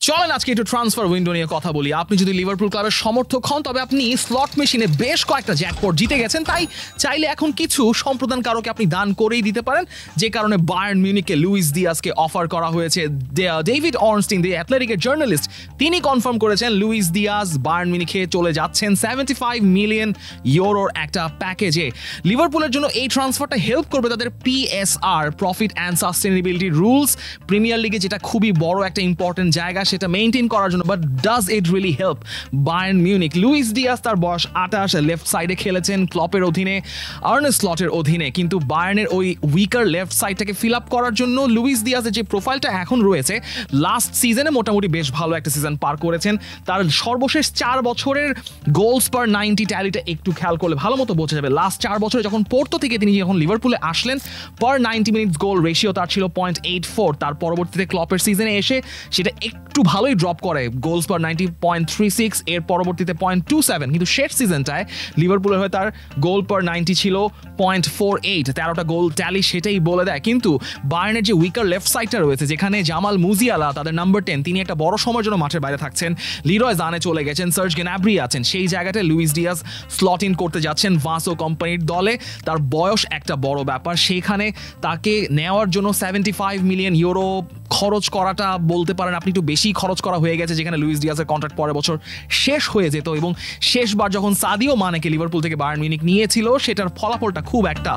চলেন আজকে একটু ট্রান্সফার উইন্ডো নিয়ে কথা বলি। আপনি যদি লিভারপুল ক্লাবের সমর্থক হন তবে আপনি স্লট মেশিনে বেশ কয়েকটা জ্যাকপট জিতে গেছেন, তাই চাইলে এখন কিছু সম্প্রদানকারকে আপনি দান করেই দিতে পারেন, যে কারণে বায়ার্ন মিউনিখকে লুইস দিয়াসকে অফার করা হয়েছে। ডেভিড অর্নস্টিন দি অ্যাথলেটিকের জার্নালিস্ট তিনি কনফার্ম করেছেন লুইস দিয়াস বায়ার্ন মিউনিখে চলে যাচ্ছেন 75 মিলিয়ন ইউরোর একটা প্যাকেজে। লিভারপুলের জন্য এই ট্রান্সফারটা হেল্প করবে তাদের PSR profit and sustainability rules, premier লিগে যেটা খুবই বড় একটা ইম্পর্টেন্ট জায়গা সেটা মেইনটেইন করার জন্য। But does it really help Bayern Munich? Luis Diaz তার বয়স 28, লেফট সাইডে খেলেছেন ক্লপের অধীনে, আর্নে স্লটের অধীনে, কিন্তু বায়ার্নের ওই উইকার লেফট সাইডটাকে ফিল আপ করার জন্য লুইস দিয়াসের যে প্রোফাইলটা এখন রয়েছে, লাস্ট সিজনে মোটামুটি বেশ ভালো একটা সিজন পার করেছেন। তার সর্বশেষ 4 বছরের গোলস পার 90 ট্যালিটা একটু খেয়াল করলে ভালো মতো বোঝা যাবে। লাস্ট 4 বছরে যখন পোর্তো থেকে তিনি যখন লিভারপুলে আসলেন, পার 90 মিনিটস গোল রেশিও তার ছিল 0.84। তার পরবর্তীতে ক্লপের সিজনে এসে সেটা একটু ভালোই ড্রপ করে, গোলস পার 90 0.36, এর পরবর্তীতে 0.27, কিন্তু শেষ সিজনটায় লিভারপুলের হয়ে তার গোল পার 90 ছিল 0.48, 13টা গোল ট্যালি সেটাই বলে দেয়। কিন্তু বায়ার্নের যে উইকার লেফট সাইডটা রয়েছে, যেখানে জামাল মুজিয়ালা তাদের নাম্বার 10 তিনি একটা বড় সময়ের জন্য মাঠের বাইরে থাকছেন, লিরয় জানে চলে গেছেন, সার্জ গ্নাব্রি আছেন, সেই জায়গাটায় লুইস দিয়াস স্লট ইন করতে যাচ্ছেন ভাসো কোম্পানির দলে। তার বয়স একটা বড় ব্যাপার, সেখানে তাকে নেওয়ার জন্য 75 মিলিয়ন ইউরো খরচ করাটা বলতে পারেন আপনি একটু বেশি খরচ করা হয়ে গেছে, যেখানে লুইস দিয়াসের কন্ট্রাক্ট পরের বছর শেষ হয়ে যেত। এবং শেষবার যখন সাদিও মানেকে লিভারপুল থেকে বায়ার্ন মিউনিখ নিয়েছিল, সেটার ফলাফলটা খুব একটা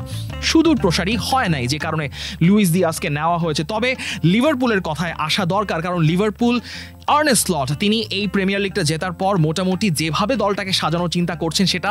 সুদূর প্রসারী হয় নাই, যে কারণে লুইস দিয়াসকে নেওয়া হয়েছে। তবে লিভারপুলের কথায় আসা দরকার, কারণ লিভারপুল আর্নে স্লট তিনি এই প্রিমিয়ার লিগটা জেতার পর মোটামুটি যেভাবে দলটাকে সাজানোর চিন্তা করছেন, সেটা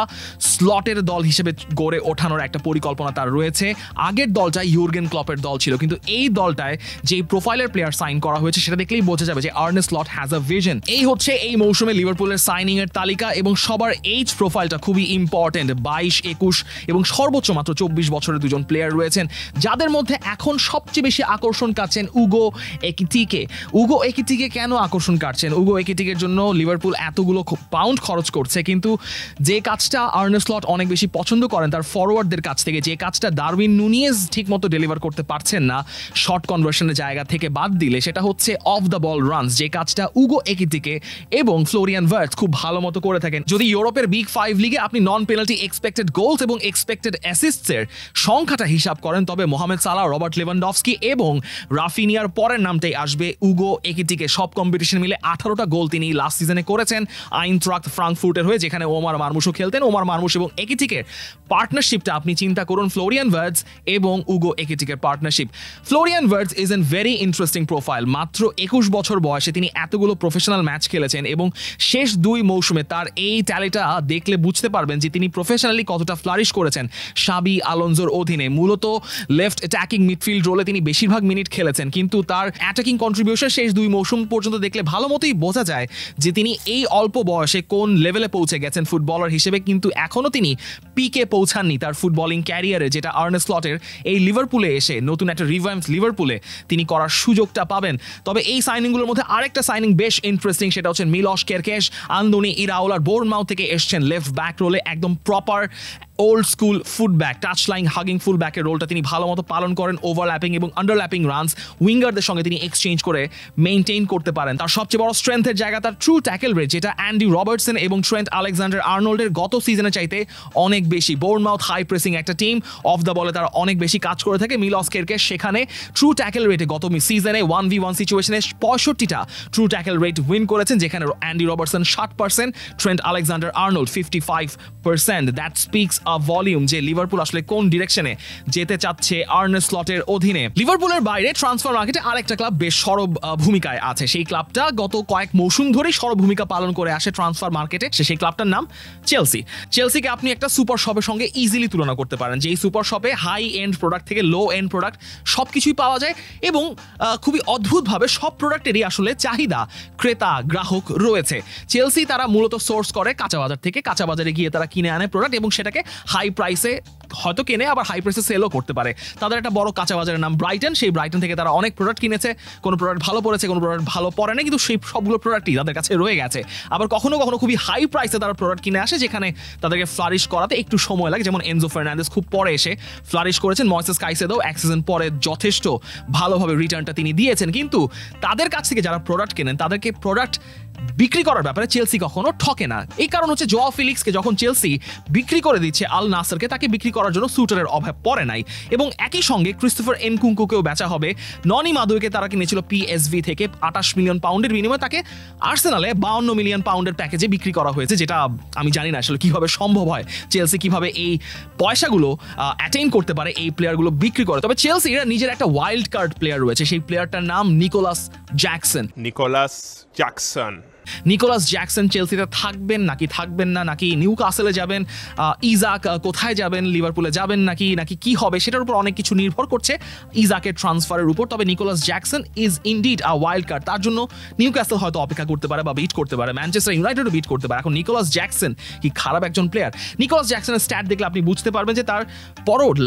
স্লটের দল হিসেবে গড়ে ওঠানোর একটা পরিকল্পনা তার রয়েছে। আগের দলটা ইউর্গেন ক্লপের দল ছিল, কিন্তু এই দলটায় যে প্রোফাইলের প্লেয়ার সাইন করা হয়েছে সেটা দেখলেই বোঝা যাবে যে আর্নে স্লট হ্যাজ আ ভিশন। এই হচ্ছে এই মৌসুমে লিভারপুলের সাইনিং এর তালিকা, এবং সবার এইজ প্রোফাইলটা খুবই ইম্পর্টেন্ট। 22, 21 এবং সর্বোচ্চ মাত্র 24 বছরের দুজন প্লেয়ার রয়েছেন, যাদের মধ্যে এখন সবচেয়ে বেশি আকর্ষণ কাটছেন উগো একিটিকে। উগো একিটিকে কেন আকর্ষণ কাটছেন? উগো একিটিকের জন্য লিভারপুল এতগুলো পাউন্ড খরচ করছে, কিন্তু যে কাজটা আর্নে স্লট অনেক বেশি পছন্দ করেন তার ফরওয়ার্ডদের কাছ থেকে, যে কাজটা ডারউইন নুনিয়েজ ঠিকমতো ডেলিভার করতে পারছেন না শর্ট কনভার্সনের জায়গা থেকে বাদ দিলে, সেটা হচ্ছে অফ দ্য বল রানস, যে কাজটা উগো একিটিকে এবং ফ্লোরিয়ান ভার্টস খুব ভালো মতো করে থাকেন। যদি ইউরোপের বিগ 5 লিগে আপনি নন পেনাল্টি এক্সপেক্টেড গোলস এবং এক্সপেক্টেড অ্যাসিস্টসের সংখ্যাটা হিসাব করেন, তবে মোহামেদ সালাহ, রবার্ট লেভানডফস্কি এবং রাফিনিয়ার পরের নামটাই আসবে উগো একিটিকে। সব কম্পিটিশন মিলে 18টা গোল তিনি লাস্ট সিজনে করেছেন আইনট্রাক্ট ফ্রাঙ্কফুর্টের হয়ে, যেখানে ওমার মারমুশও খেলতেন। ওমার মারমুশ এবং একিটিকের পার্টনারশিপটা আপনি চিন্তা করুন, ফ্লোরিয়ান ভার্টস এবং উগো একিটিকের পার্টনারশিপ। Florian Wirtz is an very interesting profile. মাত্র 21 বছর বয়সে তিনি এতগুলো প্রফেশনাল ম্যাচ খেলেছেন, এবং শেষ 2 মৌসুমে তার এই ট্যালেন্টটা দেখলে বুঝতে পারবেন যে তিনি প্রফেশনালি কতটা ফ্লারিশ করেছেন শাবি আলোনজোর অধীনে। মূলত লেফট অ্যাটাকিং মিডফিল্ড রোলে তিনি বেশিরভাগ মিনিট খেলেছেন, কিন্তু তার অ্যাটাকিং কন্ট্রিবিউশন শেষ 2 মৌসুম পর্যন্ত দেখলে ভালো মতোই বোঝা যায় যে তিনি এই অল্প বয়সে কোন লেভেলে পৌঁছে গেছেন ফুটবলার হিসেবে, কিন্তু এখনো তিনি পিকে পৌঁছাননি তার ফুটবলিং ক্যারিয়ারে, যেটা আর্নে স্লটের এই লিভারপুলে এসে নতুন একটা রিভাইভড লিভারপুলে তিনি করার সুযোগটা পাবেন। তবে এই সাইনিংগুলোর মধ্যে আরেকটা সাইনিং বেশ ইন্টারেস্টিং, সেটা হচ্ছে মিলশ কেরকেশ। আন্দোনি ইরাওলার বোর্নমাউথ থেকে এসছেন লেফট ব্যাক রোলে, একদম proper old school fullback, touch line hugging ফুলব্যাকের রোলটা তিনি ভালো মতো পালন করেন। ওভারল্যাপিং এবং আন্ডারল্যাপিং রানস উইঙ্গারদের সঙ্গে তিনি এক্সচেঞ্জ করে মেইনটেইন করতে পারেন। তার সবচেয়ে বড় স্ট্রেংথের জায়গা তার ট্রু ট্যাকেল রেট, যেটা অ্যান্ডি রবার্টসন এবং ট্রেন্ট আলেকজান্ডার আর্নল্ডের গত সিজনে চাইতে অনেক বেশি। বোর্নমাউথ হাই প্রেসিং একটা টিম, অফ দ্য বলে তারা অনেক বেশি কাজ করে থাকে। মিলশ কেরকেশ সেখানে ট্রু ট্যাকেল রেটে গত সিজনে 1v1 সিচুয়েশনে 65টা ট্রু ট্যাকেল রেট উইন করেছেন, যেখানে Andy Robertson 60%, Trent Alexander Arnold 55%। That speaks a volume যে লিভারপুল আসলে কোন ডিরেকশনে যেতে চাচ্ছে আর্নে স্লটের অধীনে। লিভারপুলের বাইরে ট্রান্সফার মার্কেটে আরেকটা ক্লাব বেশ সরব ভূমিকায় আছে, সেই ক্লাবটা গত কয়েক মৌসুম ধরেই সরব ভূমিকা পালন করে আসে ট্রান্সফার মার্কেটে। সেই ক্লাবটার নাম চেলসি। চেলসিকে আপনি একটা সুপার শপের সঙ্গে ইজিলি তুলনা করতে পারেন, যে এই সুপার শপে হাই এন্ড প্রোডাক্ট থেকে লো এন্ড প্রোডাক্ট সব কিছুই পাওয়া যায়, এবং খুবই অদ্ভুতভাবে সব প্রোডাক্টেরই আসলে চাহিদা ক্রেতা গ্রাহক রয়েছে। চেলসি তারা মূলত সোর্স করে কাঁচা বাজার থেকে, কাঁচা বাজারে গিয়ে তারা কিনে আনে প্রোডাক্ট এবং সেটাকে হাই প্রাইসে হয়তো কেনে আবার হাই প্রাইসে সেলও করতে পারে। তাদের একটা বড় কাঁচা বাজারের নাম ব্রাইটন, সেই ব্রাইটন থেকে তারা অনেক প্রোডাক্ট কিনেছে, কোনো প্রোডাক্ট ভালো পড়েছে, কোনো প্রোডাক্ট ভালো পড়ে না, কিন্তু সেই সবগুলো প্রোডাক্টই তাদের কাছে রয়ে গেছে। আবার কখনো কখনো খুবই হাই প্রাইসে তারা প্রোডাক্ট কিনে আসে, যেখানে তাদেরকে ফ্লারিশ করাতে একটু সময় লাগে। যেমন এনজো ফার্নান্দেজ খুব পরে এসে ফ্লারিশ করেছেন, ময়েসেস কাইসেদো এক সিজন পরে যথেষ্ট ভালোভাবে রিটার্নটা তিনি দিয়েছেন। কিন্তু তাদের কাছ থেকে যারা প্রোডাক্ট কেনেন তাদেরকে প্রোডাক্ট বিক্রি করার ব্যাপারে চেলসি কখনো ঠকে না। এই কারণ হচ্ছে জোয়াও ফেলিক্সকে যখন চেলসি বিক্রি করে দিচ্ছে আল নাসরকে, তাকে বিক্রি করার জন্য সুটারের অভাব পড়ে নাই। এবং একই সঙ্গে ক্রিস্টোফার এনকুঙ্কুকেও বেচা হবে। ননি মাদুইকে তারা কিনেছিল পিএসভি থেকে 28 মিলিয়ন পাউন্ডের বিনিময়ে, তাকে আর্সেনালে 52 মিলিয়ন পাউন্ডের প্যাকেজে বিক্রি করা হয়েছে, যেটা আমি জানি না আসলে কিভাবে সম্ভব হয়, চেলসি কিভাবে এই পয়সাগুলো অ্যাটেইন করতে পারে এই প্লেয়ারগুলো বিক্রি করে। তবে চেলসির নিজের একটা ওয়াইল্ড কার্ড প্লেয়ার রয়েছে, সেই প্লেয়ারটার নাম নিকোলাস জ্যাকসন। নিকোলাস জ্যাকসন চেলসিতে থাকবেন নাকি থাকবেন না, নাকি নিউকাসেলে যাবেন, ইজাক কোথায় যাবেন, লিভারপুলে যাবেন নাকি কি হবে, সেটার উপর অনেক কিছু নির্ভর করছে ইজাকের ট্রান্সফারের উপর। তবে Nicolas Jackson is indeed a wild card, তার জন্য নিউকাসেল হয়তো অপেক্ষা করতে পারে বা বিট করতে পারে, ম্যানচেস্টার ইউনাইটেডও বিট করতে পারে। এখন নিকোলাস জ্যাকসন কি খারাপ একজন প্লেয়ার? নিকোলাস জ্যাকসনের স্ট্যাট দেখলে আপনি বুঝতে পারবেন যে তার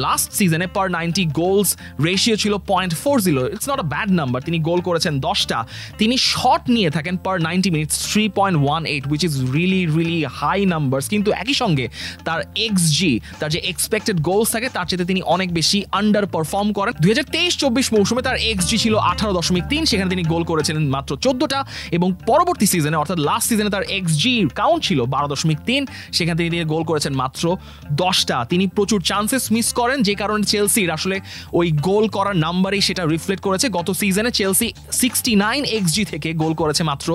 লাস্ট সিজনে পার 90 গোলস রেশিও ছিল 0.40। It's not a bad number. তিনি গোল করেছেন 10টা, তিনি শট নিয়ে থাকেন পার 90 minutes 3.18, which is really high numbers। কিন্তু একই সঙ্গে তার এক্সজি, তার যে এক্সপেক্টেড গোলস থাকে তার চেয়ে তিনি অনেক বেশি আন্ডার পারফর্ম করেন। 2023-24 মৌসুমে তার এক্সজি ছিল 18.3, সেখানে তিনি গোল করেছিলেন মাত্র 14টা, এবং পরবর্তী সিজনে অর্থাৎ লাস্ট সিজনে তার এক্সজি কাউন্ট ছিল 12.3, সেখানে তিনি গোল করেছেন মাত্র 10টা। তিনি প্রচুর চান্সেস মিস করেন, যে কারণে চেলসির আসলে ওই গোল করার নাম্বারেই সেটা রিফ্লেক্ট করেছে। গত সিজনে চেলসি 69 এক্সজি থেকে গোল করেছে মাত্র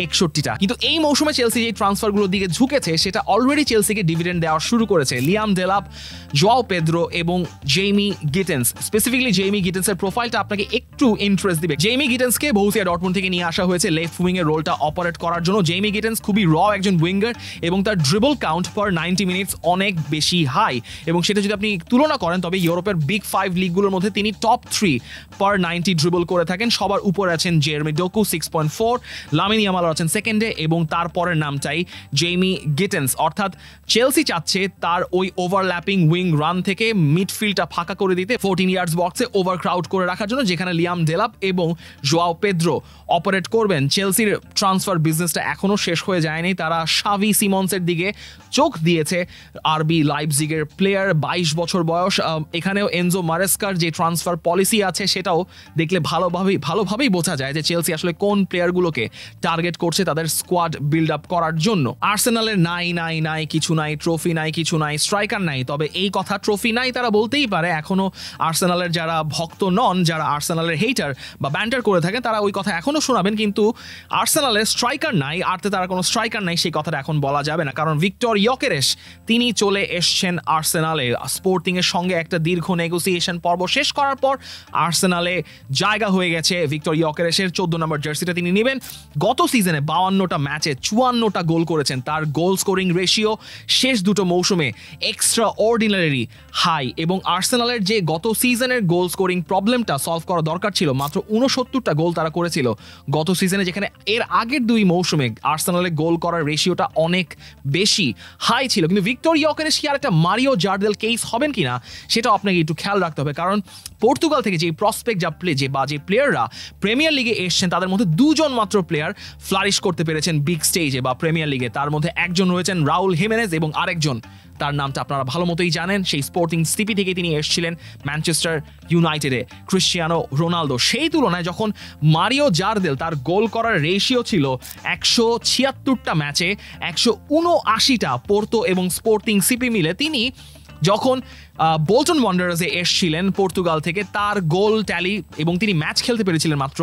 61টা। কিন্তু এই মৌসুমে চেলসি যে ট্রান্সফারগুলোর দিকে ঝুঁকেছে সেটা অলরেডি চেলসিকে ডিভিডেন্ড দেওয়া শুরু করেছে। লিয়াম ডেলাপ, জোয়াও পেদ্রো এবং জেইমি গিটেন্স। স্পেসিফিকলি জেইমি গিটেন্সের প্রোফাইলটা আপনাকে একটু ইন্টারেস্ট দিবে। জেইমি গিটেন্সকে বরুসিয়া ডর্টমুন্ড থেকে নিয়ে আসা হয়েছে লেফট উইং এর রোলটা অপারেট করার জন্য। জেইমি গিটেন্স খুবই একজন উইঙ্গার এবং তার ড্রিবল কাউন্ট পার 90 মিনিটস অনেক বেশি হাই, এবং সেটা যদি আপনি তুলনা করেন তবে ইউরোপের বিগ 5 লিগগুলোর মধ্যে তিনি টপ 3 পার 90 ড্রিবল করে থাকেন। সবার উপরে আছেন জেরেমি ডোকু 6.4, লামিন ইয়ামাল আছেন সেকেন্ডে, এবং তারপরের নামটাই জেইমি গিটেন্স। অর্থাৎ চেলসি চাচ্ছে তার ওই ওভারল্যাপিং উইং রান থেকে মিডফিল্ডটা ফাঁকা করে দিতে, 14 ইয়ার্ডস বক্সে ওভারক্রাউড করে রাখার জন্য, যেখানে লিয়াম ডেলাপ এবং জোয়াও পেদ্রো অপারেট করবেন। চেলসির ট্রান্সফার বিজনেসটা এখনো শেষ হয়ে যায়নি। তারা শাভি সিমন্সের দিকে চোখ দিয়েছে, আরবি লাইপজিগের প্লেয়ার, 22 বছর বয়স। এখানেও এনজো মারেস্কার যে ট্রান্সফার পলিসি আছে সেটাও দেখলে ভালোভাবেই বোঝা যায় যে চেলসি আসলে কোন প্লেয়ারগুলোকে টার্গেট করছে তাদের স্কোয়াড বিল্ড আপ করার জন্য। আর্সেনালের নাই কিছু নাই, ট্রফি নাই কিছু নাই, স্ট্রাইকার নাই। তবে এই কথা ট্রফি নাই তারা বলতেই পারে, এখনো আর্সেনালের যারা ভক্ত নন, যারা আর্সেনালের হেটার বা ব্যান্টার করে থাকেন, তারা ওই কথা এখনো শোনাবেন। কিন্তু আর্সেনালের স্ট্রাইকার নাই, তারা কোনো স্ট্রাইকার নাই, সেই কথাটা এখন বলা যাবে না, কারণ ভিক্টর ইয়োকেরেশ তিনি চলে এসছেন আর্সেনালে। স্পোর্টিং এর সঙ্গে একটা দীর্ঘ নেগোসিয়েশন পর্ব শেষ করার পর আর্সেনালে জায়গা হয়ে গেছে ভিক্টর ইয়োকেরেশের। 14 নম্বর জার্সিটা তিনি নেবেন। গত সিজনে 52টা ম্যাচে 54টা গোল করেছেন। তার গোল স্কোরিং রেশিও শেষ দুটো মৌসুমে এক্সট্রা অর্ডিনারি হাই, এবং আর্সেনালের যে গত সিজনের গোল স্কোরিং প্রবলেমটা সলভ করা দরকার ছিল, মাত্র 69টা গোল তারা করেছিল গত সিজনে, যেখানে এর আগের 2 মৌসুমে আর্সেনালের গোল করার রেশিওটা অনেক বেশি হাই ছিল। কিন্তু ভিক্টর ইয়োকেরেশ কি আর একটা মারিও জার্দেল কেস হবেন কিনা সেটাও আপনাকে একটু খেয়াল রাখতে হবে, কারণ পর্তুগাল থেকে যে প্রসপেক্ট যে প্লেয়াররা প্রিমিয়ার লিগে এসছেন তাদের মধ্যে 2 জন মাত্র প্লেয়ার ফ্লারিশ করতে পেরেছেন বিগ স্টেজে বা প্রিমিয়ার লিগে। তার মধ্যে একজন রয়েছেন রাউল হিমেনেজ এবং আরেকজন, তার নামটা আপনারা ভালো মতোই জানেন, সেই স্পোর্টিং সিপি থেকে তিনি এসেছিলেন ম্যানচেস্টার ইউনাইটেডে, ক্রিশ্চিয়ানো রোনালদো। সেই তুলনায় যখন মারিও জার্দেল, তার গোল করার রেশিও ছিল 176টা ম্যাচে 179টা পোর্তো এবং স্পোর্টিং সিপি মিলে, তিনি যখন বোল্টন ওয়ান্ডারার্সে এসেছিলেন পর্তুগাল থেকে, তার গোল ট্যালি এবং তিনি ম্যাচ খেলতে পেরেছিলেন মাত্র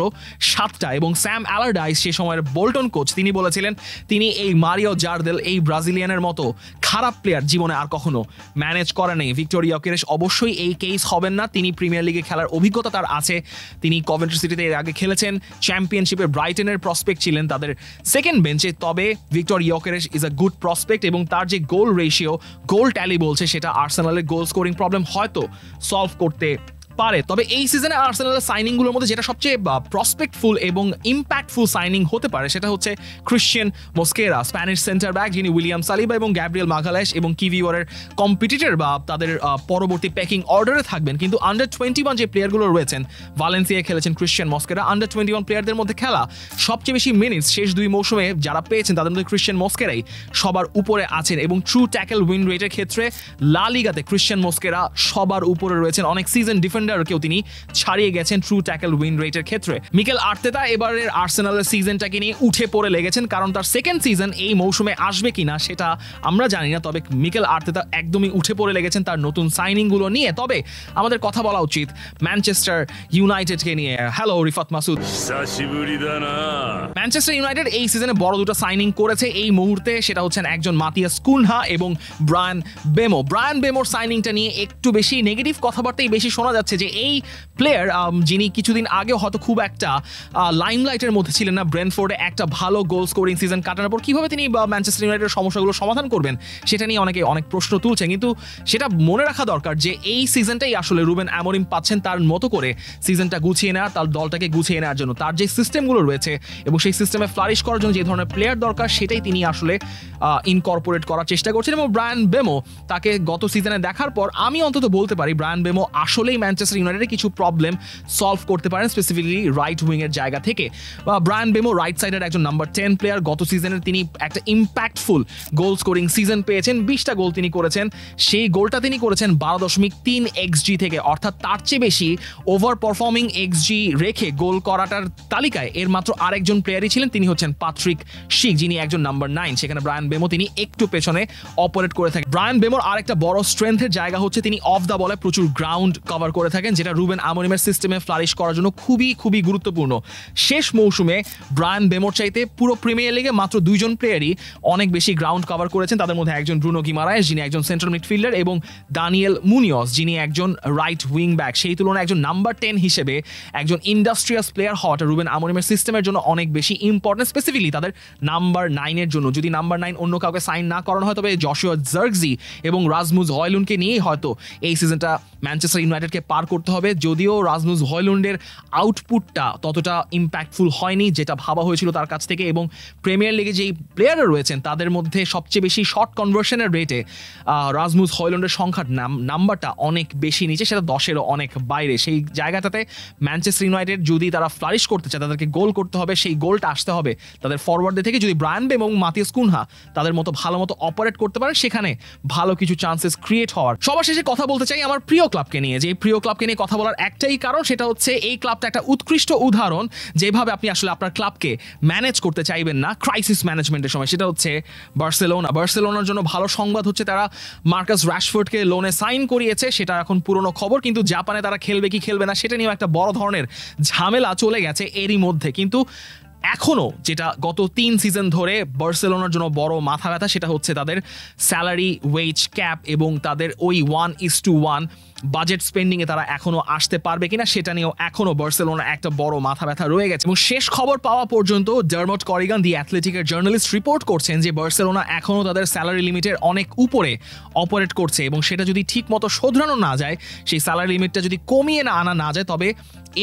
7টা। এবং স্যাম অ্যালারডাইস সে সময়ের বোল্টন কোচ, তিনি বলেছিলেন তিনি এই মারিও জার্দেল, এই ব্রাজিলিয়ানের মতো খারাপ প্লেয়ার জীবনে আর কখনো ম্যানেজ করে নেই। ভিক্টর ইয়োকেরেশ অবশ্যই এই কেস হবেন না। তিনি প্রিমিয়ার লিগে খেলার অভিজ্ঞতা তার আছে, তিনি কভেন্ট্রি সিটিতে এর আগে খেলেছেন, চ্যাম্পিয়নশিপে ব্রাইটনের প্রসপেক্ট ছিলেন তাদের সেকেন্ড বেঞ্চে। তবে Viktor Gyokeres is a good prospect, এবং তার যে গোল রেশিও, গোল ট্যালি বলছে, সেটা আর্সেনালের গোল স্কোরিং প্রবলেম হয়তো সলভ করতে পারে। তবে এই সিজনে আর্সেনালের সাইনিংগুলোর মধ্যে যেটা সবচেয়ে প্রসপেক্টফুল এবং ইম্প্যাক্টফুল সাইনিং হতে পারে সেটা হচ্ছে ক্রিশ্চিয়ান মস্কেরা, স্প্যানিশ সেন্টার ব্যাক, যিনি উইলিয়াম সালিবা এবং গ্যাব্রিয়েল মাগালেশ এবং কিভিওরের কম্পিটিটর বা তাদের পরবর্তী প্যাকিং অর্ডারে থাকবেন। কিন্তু আন্ডার 21 যে প্লেয়ারগুলো রয়েছেন, ভালেন্সিয়ায় খেলেছেন ক্রিশ্চিয়ান মস্কেরা, আন্ডার 21 প্লেয়ারদের মধ্যে খেলা সবচেয়ে বেশি মিনিটস শেষ 2 মৌসুমে যারা পেয়েছেন তাদের মধ্যে ক্রিশ্চিয়ান মস্কেরাই সবার উপরে আছেন এবং ট্রু ট্যাকল উইন রেটের ক্ষেত্রে লা লিগাতে ক্রিশ্চিয়ান মস্কেরা সবার উপরে রয়েছেন। অনেক সিজন ডিফেন্ডারকেও তিনি ছাড়িয়ে গেছেন ট্রু ট্যাকল উইন রেটের ক্ষেত্রে। মিকেল আর্তেতা এবারের আর্সেনালের সিজনটাকে নিয়ে উঠে পড়ে লেগেছেন, কারণ তার সেকেন্ড সিজন এই মৌসুমে আসবে কিনা সেটা আমরা জানি না। তবে মিকেল আর্তেতা একদমই উঠে পড়ে লেগেছেন তার নতুন সাইনিংগুলো নিয়ে। তবে আমাদের কথা বলা উচিত ম্যানচেস্টার ইউনাইটেডকে নিয়ে। Hello Rifat Masud. Manchester United এই সিজনে বড় দুটো সাইনিং করেছে এই মুহূর্তে, সেটা হচ্ছেন একজন মাতিয়াস কুনহা এবং ব্রায়ান বেমো। ব্রায়ান বেমোর সাইনিংটা নিয়ে একটু বেশি নেগেটিভ কথাবার্তাই বেশি শোনা যাচ্ছে যে এই প্লেয়ার যিনি কিছুদিন আগে হয়তো খুব একটা লাইমলাইটের মধ্যে ছিলেন না, ব্রেন্টফোর্ডে একটা ভালো গোল স্কোরিং সিজন কাটানোর পর কিভাবে তিনি ম্যানচেস্টার ইউনাইটেডের সমস্যাগুলো সমাধান করবেন সেটা নিয়ে অনেক প্রশ্ন তুলছেন। কিন্তু সেটা মনে রাখা দরকার যে এই সিজনটাই আসলে রুবেন অ্যামোরিম পাচ্ছেন তার মতো করে সিজনটা গুছিয়ে নেওয়ার, তার দলটাকে গুছিয়ে নেওয়ার জন্য। তার যে সিস্টেমগুলো রয়েছে এবং সেই সিস্টেমে ফ্লারিশ করার জন্য যে ধরনের প্লেয়ার দরকার সেটাই তিনি আসলে ইনকর্পোরেট করার চেষ্টা করছেন। এবং ব্রায়ান বেমো, তাকে গত সিজনে দেখার পর আমি অন্তত বলতে পারি ব্রায়ান বেমো আসলেই ম্যানচেস্টার ইউনাইটেডের কিছু প্রবলেম সলভ করতে পারেন, স্পেসিফিকলি রাইট উইংয়ের জায়গা থেকে। ব্রায়ান বেমো রাইট সাইডের একজন নাম্বার 10 প্লেয়ার। গত সিজনে তিনি একটা ইম্প্যাক্টফুল গোল স্কোরিং সিজন পেয়েছেন, 20টা গোল তিনি করেছেন। সেই গোলটা তিনি করেছেন 12.3 XG থেকে, অর্থাৎ তার চেয়ে বেশি ওভার পারফর্মিং XG রেখে গোল করাটার তালিকায় এর মাত্র আরেকজন প্লেয়ারই ছিলেন, তিনি হচ্ছেন পাট্রিক শিক, যিনি একজন নাম্বার 9। সেখানে ব্রায়ান বেমো তিনি একটু পেছনে অপারেট করে থাকেন। ব্রায়ান বেমোর আরেকটা বড় স্ট্রেংথের জায়গা হচ্ছে তিনি অফ দ্য বলে প্রচুর গ্রাউন্ড কভার করে থাকেন, যেটা রুবেন অ্যামোরিমের সিস্টেমে ফ্লারিশ করার জন্য খুবই গুরুত্বপূর্ণ। শেষ মৌসুমে ব্রায়ান বেমোর চাইতে পুরো প্রিমিয়ার লিগে মাত্র 2 জন প্লেয়ারই অনেক বেশি গ্রাউন্ড কভার করেছেন। তাদের মধ্যে একজন ব্রুনো গিমারায়েস, যিনি একজন সেন্ট্রাল মিডফিল্ডার, এবং দানিয়েল মুনিয়স, যিনি একজন রাইট উইং ব্যাক। সেই তুলনায় একজন নাম্বার 10 হিসেবে একজন ইন্ডাস্ট্রিয়াস প্লেয়ার হওয়াটা রুবেন অ্যামোরিমের সিস্টেমের জন্য অনেক বেশি ইম্পর্টেন্ট, স্পেসিফিকলি তাদের নাম্বার 9 এর জন্য। যদি নাম্বার 9 অন্য কাউকে সাইন না করানো হয় তবে জশুয়া জার্গজি এবং রাসমুস হয়লুন্ডকে নিয়েই হয়তো এই সিজনটা ম্যানচেস্টার ইউনাইটেডকে পার করতে হবে। যদিও রাসমুস হয়লুন্ডের আউটপুটটা ততটা ইম্প্যাক্টফুল হয়নি যেটা ভাবা হয়েছিল তার কাছ থেকে, এবং প্রিমিয়ার লিগে যেই প্লেয়াররা রয়েছেন তাদের মধ্যে সবচেয়ে বেশি শর্ট কনভার্সনের রেটে রাসমুস হয়লুন্ডের সংখ্যার নাম্বারটা অনেক বেশি নিচে, সেটা 10-এরও অনেক বাইরে। সেই জায়গাটাতে ম্যানচেস্টার ইউনাইটেড যদি তারা ফ্লারিশ করতে চায় তাদেরকে গোল করতে হবে, সেই গোলটা আসতে হবে তাদের ফরওয়ার্ডদের থেকে। যদি ব্রায়ান বেমো এবং মাতিয়াস কুনহা তাদের মতো ভালো মতো অপারেট করতে পারে সেখানে ভালো কিছু চান্সেস ক্রিয়েট হওয়ার। সবার শেষে কথা বলতে চাই আমার প্রিয় ক্লাবকে নিয়ে। যে প্রিয় ক্লাবকে নিয়ে কথা বলার একটাই কারণ, সেটা হচ্ছে এই ক্লাবটা একটা উৎকৃষ্ট উদাহরণ যেভাবে আপনি আসলে আপনার ক্লাবকে ম্যানেজ করতে চাইবেন না ক্রাইসিস ম্যানেজমেন্টের সময়, সেটা হচ্ছে বার্সেলোনা। বার্সেলোনার জন্য ভালো সংবাদ হচ্ছে তারা মার্কাস রাশফোর্ডকে লোনে সাইন করিয়েছে, সেটা এখন পুরনো খবর। কিন্তু জাপানে তারা খেলবে কি খেলবে না সেটা নিয়েও একটা বড় ধরনের ঝামেলা চলে গেছে এরই মধ্যে। কিন্তু এখনও যেটা গত 3 সিজন ধরে বার্সেলোনার জন্য বড় মাথা ব্যথা, সেটা হচ্ছে তাদের স্যালারি ওয়েজ ক্যাপ এবং তাদের ওই 1:1 বাজেট স্পেন্ডিংয়ে তারা এখনো আসতে পারবে কিনা সেটা নিয়েও এখনো বার্সেলোনা একটা বড় মাথা ব্যথা রয়ে গেছে। এবং শেষ খবর পাওয়া পর্যন্ত ডারমট করিগান দি অ্যাথলেটিকের জার্নালিস্ট রিপোর্ট করছেন যে বার্সেলোনা এখনো তাদের স্যালারি লিমিটের অনেক উপরে অপারেট করছে, এবং সেটা যদি ঠিক মতো শোধরানো না যায়, সেই স্যালারি লিমিটটা যদি কমিয়ে আনা না যায়, তবে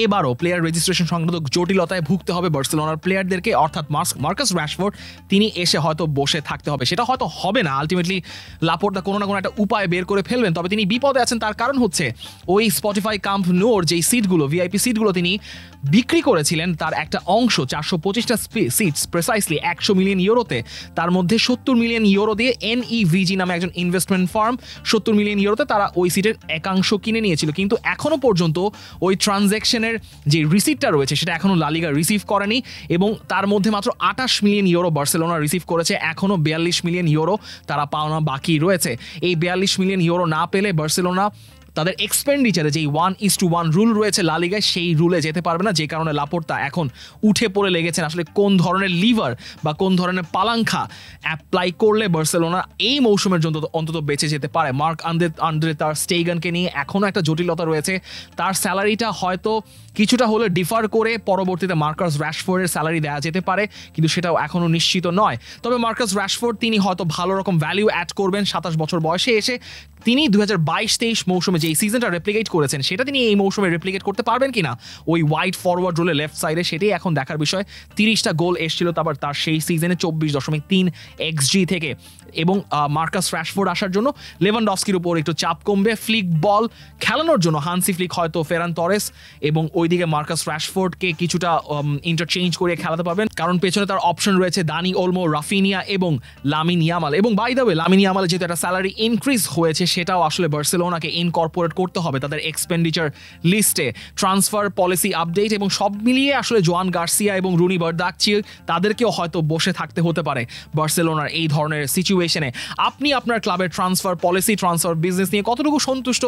এবারও প্লেয়ার রেজিস্ট্রেশন সংক্রান্ত জটিলতায় ভুগতে হবে বার্সেলোনার প্লেয়ারদেরকে। অর্থাৎ মার্কাস রাশফোর্ড তিনি এসে হয়তো বসে থাকতে হবে, সেটা হয়তো হবে না। আলটিমেটলি লাপোর্তা কোনো না কোনো একটা উপায় বের করে ফেলবেন, তবে তিনি বিপদে আছেন। তার কারণ হচ্ছে ওই স্পটিফাই কাম্প নোর যেই সিটগুলো, ভিআইপি সিটগুলো তিনি বিক্রি করেছিলেন, তার একটা অংশ 425টা সিটস প্রেসাইসলি 100 মিলিয়ন ইউরোতে, তার মধ্যে 70 মিলিয়ন ইউরো দিয়ে NEVG নামে একজন ইনভেস্টমেন্ট ফার্ম 70 মিলিয়ন ইউরোতে তারা ওই সিটের একাংশ কিনে নিয়েছিল। কিন্তু এখনো পর্যন্ত ওই ট্রানজ্যাকশনের যে রিসিপ্টটা রয়েছে সেটা এখনো লা লিগা রিসিভ করেনি, এবং তার মধ্যে মাত্র 28 মিলিয়ন ইউরো বার্সেলোনা রিসিভ করেছে। এখনো 42 মিলিয়ন ইউরো তারা পাওনা বাকি রয়েছে। এই 42 মিলিয়ন ইউরো না পেলে বার্সেলোনা তাদের এক্সপেন্ডিচারে যেই 1:1 রুল রয়েছে লা লিগায় সেই রুলে যেতে পারবে না, যে কারণে লাপোর্তা এখন উঠে পড়ে লেগেছেন আসলে কোন ধরনের লিভার বা কোন ধরনের পালাঙ্খা অ্যাপ্লাই করলে বার্সেলোনা এই মৌসুমের জন্য অন্তত বেঁচে যেতে পারে। মার্ক আন্দ্রে তার স্টেগানকে নিয়ে এখনও একটা জটিলতা রয়েছে। তার স্যালারিটা হয়তো কিছুটা হলে ডিফার করে পরবর্তীতে মার্কাস রাশফোর্ডের স্যালারি দেওয়া যেতে পারে, কিন্তু সেটাও এখনও নিশ্চিত নয়। তবে মার্কাস রাশফোর্ড তিনি হয়তো ভালো রকম ভ্যালিউ অ্যাড করবেন 27 বছর বয়সে এসে। তিনি 2022-23 মৌসুমে যে এই সিজনটা রেপ্লিকেট করেছেন সেটা তিনি এই মৌসুমে রেপ্লিকেট করতে পারবেন কিনা ওই ওয়াইড ফরওয়ার্ড রোলে লেফট সাইডে, সেটাই এখন দেখার বিষয়। 30টা গোল এসেছিল তার সেই সিজনে 24.3 XG থেকে। এবং মার্কাস রাশফোর্ড আসার জন্য লেভানডস্কির উপর একটু চাপ কমবে। ফ্লিক বল খেলানোর জন্য হান্সি ফ্লিক হয়তো ফেরান তরেস এবং ওইদিকে মার্কাস রাশফোর্ডকে কিছুটা ইন্টারচেঞ্জ করে খেলাতে পারবেন, কারণ পেছনে তার অপশন রয়েছে দানি ওলমো, রাফিনিয়া এবং লামিন ইয়ামাল। এবং বাই দ্য ওয়ে লামিন ইয়ামালের যেহেতু একটা স্যালারি ইনক্রিজ হয়েছে, সেটাও আসলে বার্সেলোনাকে ইনকর্পোরেট করতে হবে তাদের এক্সপেন্ডিচার লিস্টে। ট্রান্সফার পলিসি আপডেট এবং সব মিলিয়ে আসলে জোয়ান গার্সিয়া এবং রুনি বার্দাকচি তাদেরকেও হয়তো বসে থাকতে হতে পারে বার্সেলোনার এই ধরনের সিচুয়েশনে। আপনি আপনার ক্লাবের ট্রান্সফার পলিসি, ট্রান্সফার বিজনেস নিয়ে কতটুকু সন্তুষ্ট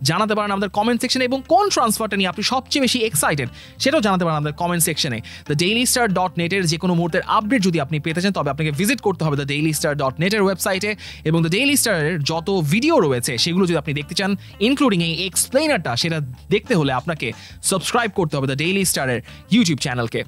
জানাতে পারেন আমাদের কমেন্ট সেকশনে, এবং কোন ট্রান্সফারটা নিয়ে আপনি সবচেয়ে বেশি এক্সাইটেড সেটাও জানাতে পারেন আমাদের কমেন্ট সেকশনে। thedailystar.net এর যে কোনো মুহূর্তের আপডেট যদি আপনি পেতে চান তবে আপনাকে ভিজিট করতে হবে thedailystar.net এর ওয়েবসাইটে, এবং দ্য ডেইলি স্টারের যত ভিডিও রয়েছে সেগুলো যদি আপনি দেখতে চান ইনক্লুডিং এই এক্সপ্লেইনারটা, সেটা দেখতে হলে আপনাকে সাবস্ক্রাইব করতে হবে দ্য ডেইলি স্টারের ইউটিউব চ্যানেলকে।